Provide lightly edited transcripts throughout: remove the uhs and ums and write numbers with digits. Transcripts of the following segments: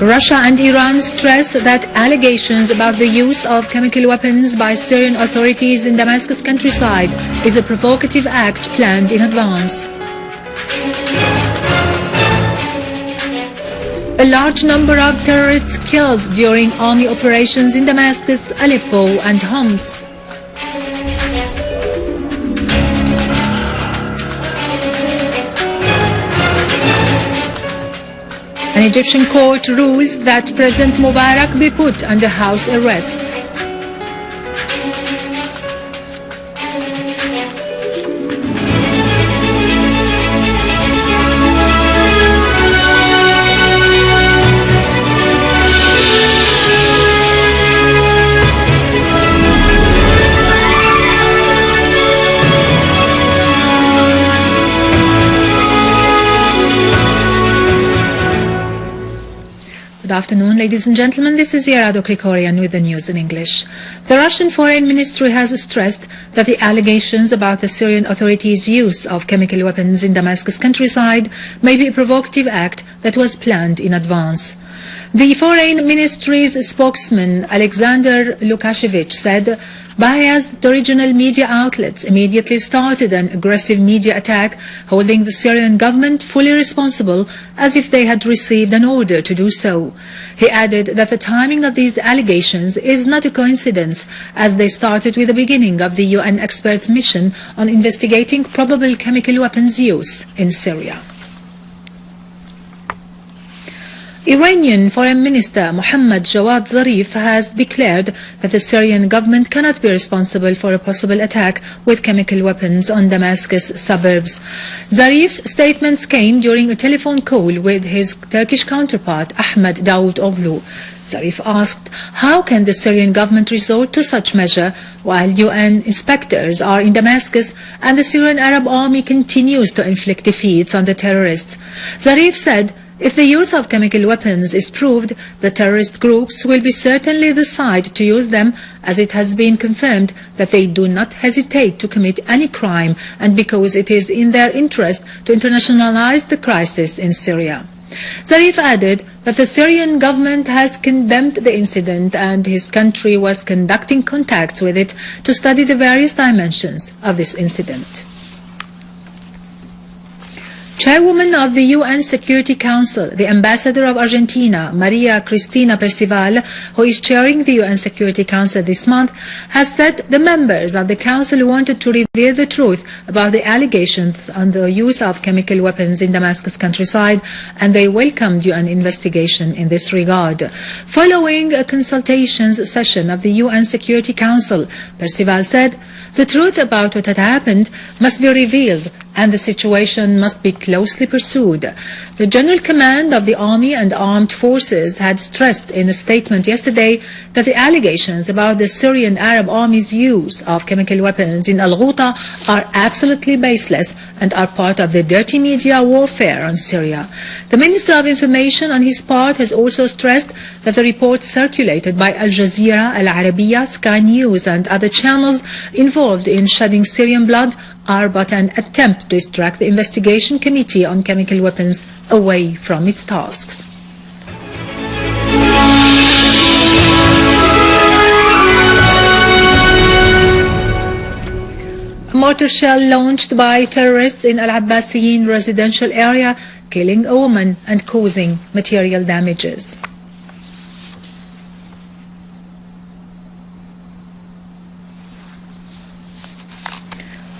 Russia and Iran stress that allegations about the use of chemical weapons by Syrian authorities in Damascus countryside is a provocative act planned in advance. A large number of terrorists killed during army operations in Damascus, Aleppo and Homs. An Egyptian court rules that President Mubarak be put under house arrest. Good afternoon, ladies and gentlemen. This is Yarado Krikorian with the news in English. The Russian Foreign Ministry has stressed that the allegations about the Syrian authorities' use of chemical weapons in Damascus countryside may be a provocative act that was planned in advance. The Foreign Ministry's spokesman, Alexander Lukashevich, said biased regional media outlets immediately started an aggressive media attack, holding the Syrian government fully responsible as if they had received an order to do so. He added that the timing of these allegations is not a coincidence, as they started with the beginning of the UN experts' mission on investigating probable chemical weapons use in Syria. Iranian Foreign Minister Mohammad Jawad Zarif has declared that the Syrian government cannot be responsible for a possible attack with chemical weapons on Damascus suburbs. Zarif's statements came during a telephone call with his Turkish counterpart Ahmed Dawood-Oglu. Zarif asked, how can the Syrian government resort to such measure while UN inspectors are in Damascus and the Syrian Arab army continues to inflict defeats on the terrorists? Zarif said, if the use of chemical weapons is proved, the terrorist groups will be certainly decide to use them, as it has been confirmed that they do not hesitate to commit any crime, and because it is in their interest to internationalize the crisis in Syria. Zarif added that the Syrian government has condemned the incident and his country was conducting contacts with it to study the various dimensions of this incident. Chairwoman of the UN Security Council, the Ambassador of Argentina, Maria Cristina Percival, who is chairing the UN Security Council this month, has said the members of the Council wanted to reveal the truth about the allegations on the use of chemical weapons in Damascus countryside, and they welcomed UN investigation in this regard. Following a consultations session of the UN Security Council, Percival said, the truth about what had happened must be revealed and the situation must be closely pursued. The General Command of the Army and Armed Forces had stressed in a statement yesterday that the allegations about the Syrian Arab Army's use of chemical weapons in Al-Ghouta are absolutely baseless and are part of the dirty media warfare on Syria. The Minister of Information on his part has also stressed that the reports circulated by Al Jazeera, Al Arabiya, Sky News and other channels involved in shedding Syrian blood are but an attempt to distract the investigation committee on chemical weapons away from its tasks. A mortar shell launched by terrorists in Al-Abbasiyin residential area, killing a woman and causing material damages.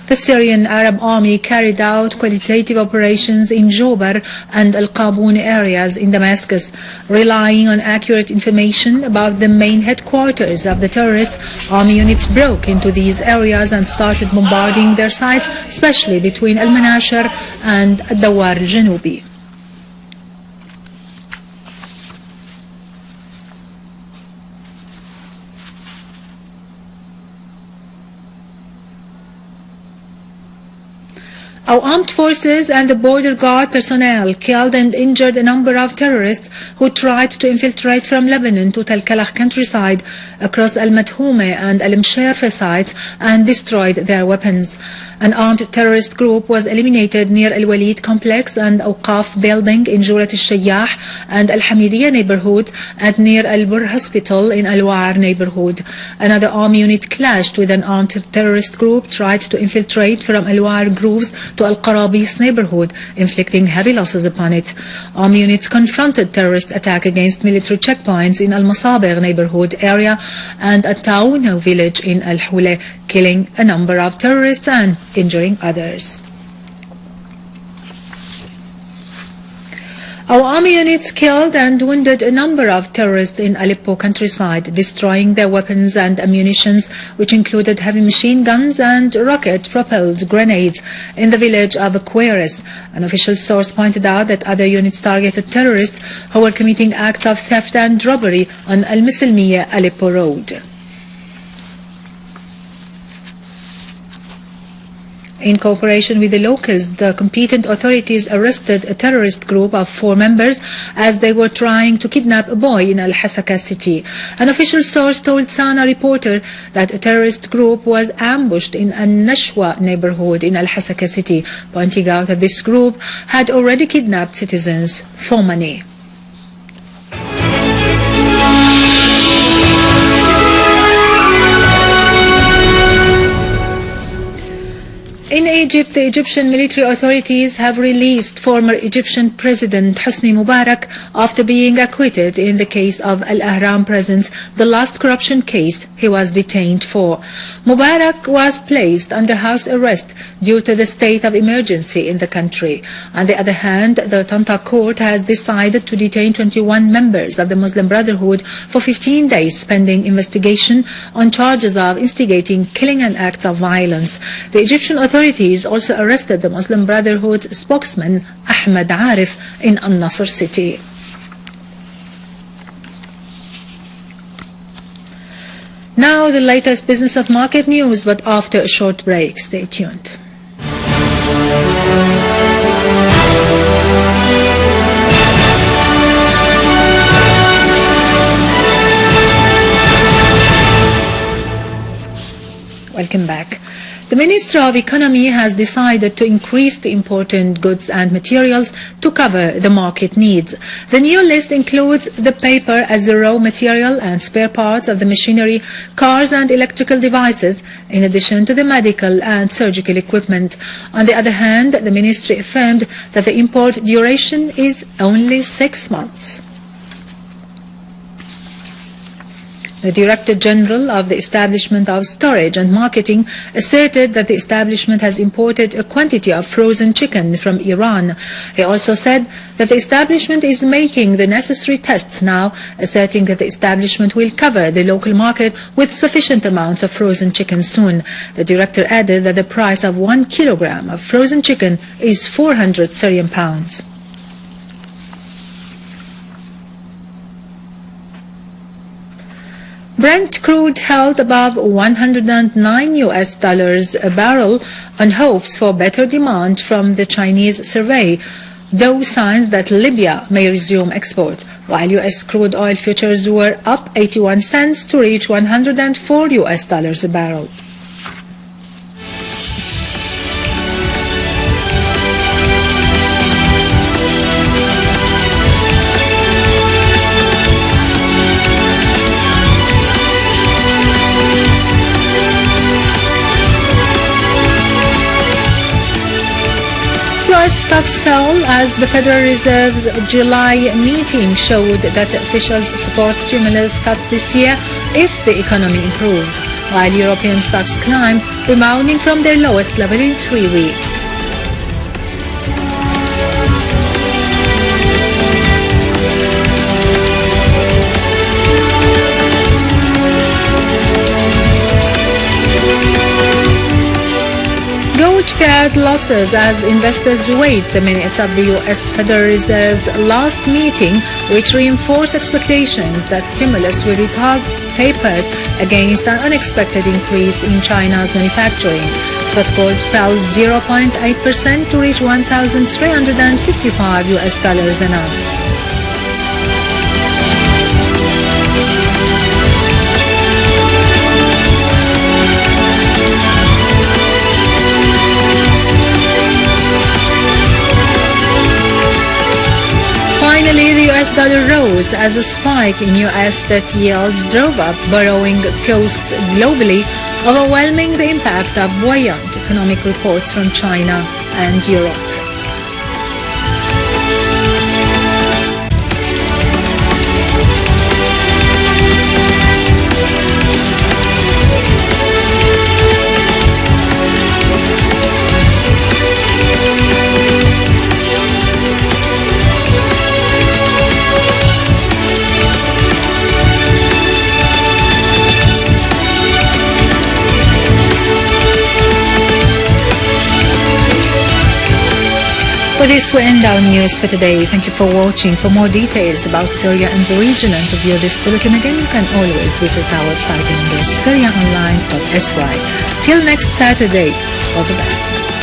The Syrian Arab Army carried out qualitative operations in Jobar and Al-Qabun areas in Damascus, relying on accurate information about the main headquarters of the terrorists. Army units broke into these areas and started bombarding their sites, especially between Al-Manashir and Ad-Dawar al-Janubi. Our armed forces and the border guard personnel killed and injured a number of terrorists who tried to infiltrate from Lebanon to Tel Kalach countryside across Al-Madhoume and Al-Msherfe sites and destroyed their weapons. An armed terrorist group was eliminated near Al-Walid complex and Awqaf building in Jurat al-Shayyah and Al-Hamidiyya neighborhood and near Al-Bur hospital in Al-Wa'ar neighborhood. Another army unit clashed with an armed terrorist group tried to infiltrate from Al-Wa'ar Grooves to Al-Qarabis neighborhood, inflicting heavy losses upon it. Army units confronted terrorist attack against military checkpoints in Al-Masabigh neighborhood area and at Taouna village in Al-Hule, killing a number of terrorists and injuring others. Our army units killed and wounded a number of terrorists in Aleppo countryside, destroying their weapons and ammunitions, which included heavy machine guns and rocket-propelled grenades in the village of Aquaris. An official source pointed out that other units targeted terrorists who were committing acts of theft and robbery on Al-Mislmiya Aleppo Road. In cooperation with the locals, the competent authorities arrested a terrorist group of 4 members as they were trying to kidnap a boy in Al-Hasaka city. An official source told Sana reporter that a terrorist group was ambushed in Al-Nashwa neighborhood in Al-Hasaka city, pointing out that this group had already kidnapped citizens for money. In Egypt, the Egyptian military authorities have released former Egyptian President Hosni Mubarak after being acquitted in the case of Al-Ahram prisons, the last corruption case he was detained for. Mubarak was placed under house arrest due to the state of emergency in the country. On the other hand, the Tanta court has decided to detain 21 members of the Muslim Brotherhood for 15 days pending investigation on charges of instigating killing and acts of violence. The Egyptian authorities also arrested the Muslim Brotherhood's spokesman Ahmed Arif in Al-Nasr city. Now the latest business and market news, but after a short break. Stay tuned. Welcome back. The Ministry of Economy has decided to increase the important goods and materials to cover the market needs. The new list includes the paper as a raw material and spare parts of the machinery, cars and electrical devices, in addition to the medical and surgical equipment. On the other hand, the Ministry affirmed that the import duration is only 6 months. The Director General of the Establishment of Storage and Marketing asserted that the establishment has imported a quantity of frozen chicken from Iran. He also said that the establishment is making the necessary tests now, asserting that the establishment will cover the local market with sufficient amounts of frozen chicken soon. The Director added that the price of 1 kilogram of frozen chicken is 400 Syrian pounds. Brent crude held above $109 a barrel on hopes for better demand from the Chinese survey, though signs that Libya may resume exports, while U.S. crude oil futures were up 81 cents to reach $104 a barrel. U.S. stocks fell as the Federal Reserve's July meeting showed that officials support stimulus cuts this year if the economy improves, while European stocks climbed, rebounding from their lowest level in 3 weeks. Gold paired losses as investors wait the minutes of the U.S. Federal Reserve's last meeting, which reinforced expectations that stimulus will be tapered against an unexpected increase in China's manufacturing. Spot gold fell 0.8% to reach $1,355 an ounce. Finally, the US dollar rose as a spike in US debt yields drove up borrowing costs globally, overwhelming the impact of buoyant economic reports from China and Europe. With this, we end our news for today. Thank you for watching. For more details about Syria and the region and to view this bulletin again, you can always visit our website under syriaonline.sy. Till next Saturday, all the best.